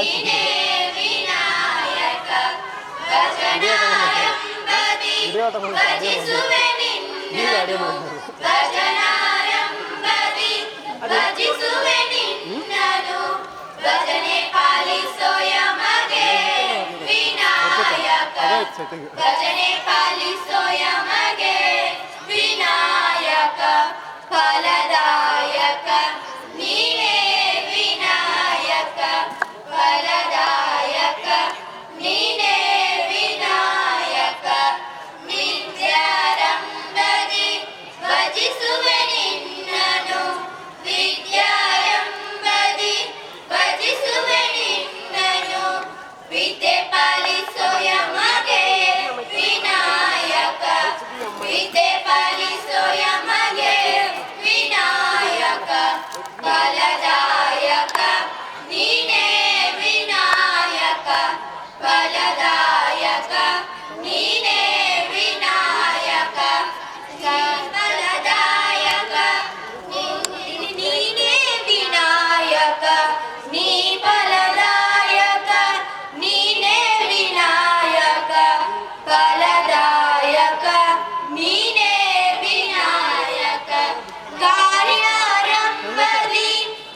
ನೀನೇ ವಿನಾಯಕ ಭಜನಾರಂಭದಿ ಭಜಿಸುವೆ ನಿನ್ನನು ಭಜನಾರಂಭದಿ ಭಜಿಸುವೆ ನಿನ್ನನು ಭಜನೆ ಪಾಲಿಸೋ ಯಮಗೆ ವಿನಾಯಕ ಭಜನೆ ಪಾಲಿಸೋ ಯಮಗೆ ವಿನಾಯಕ ಫಲದಾಯಕ ನೀನೇ ವಿನಾಯಕ ಫಲದಾಯಕ ನೀನೇ ವಿನಾಯಕ ವಿದ್ಯಾರಂಭದಿ ಭಜಿಸುವೆ ನಿನ್ನನು ವಿದ್ಯಾರಂಭದಿ ಭಜಿಸುವೆ ನಿನ್ನನು ವಿದ್ಯೆ ಪಾಲಿಸೋ ಯಮಗೆ ವಿನಾಯಕ ವಿದ್ಯೆ ಪಾಲಿಸೋ ಯಮಗೆ ವಿನಾಯಕ ಫಲದಾಯಕ ನೀನೇ ವಿನಾಯಕ ಫಲದಾಯಕ ನೀನೇ ವಿನಾಯಕ ಫಲದಾಯಕ ನೀನೇ ವಿನಾಯಕ ನೀ ಫಲದಾಯಕ ನೀನೇ ವಿನಾಯಕ ಫಲದಾಯಕ ನೀನೇ ವಿನಾಯಕ ಕಾರ್ಯಾರಂಭದಿ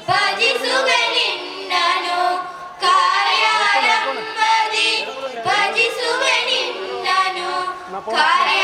ಭಜಿಸುವೆ ನಿನ್ನನು ಕಾರ್ಯಾರಂಭದಿ ಭಜಿಸುವೆ ನಿನ್ನನು ಕಾರ್ಯ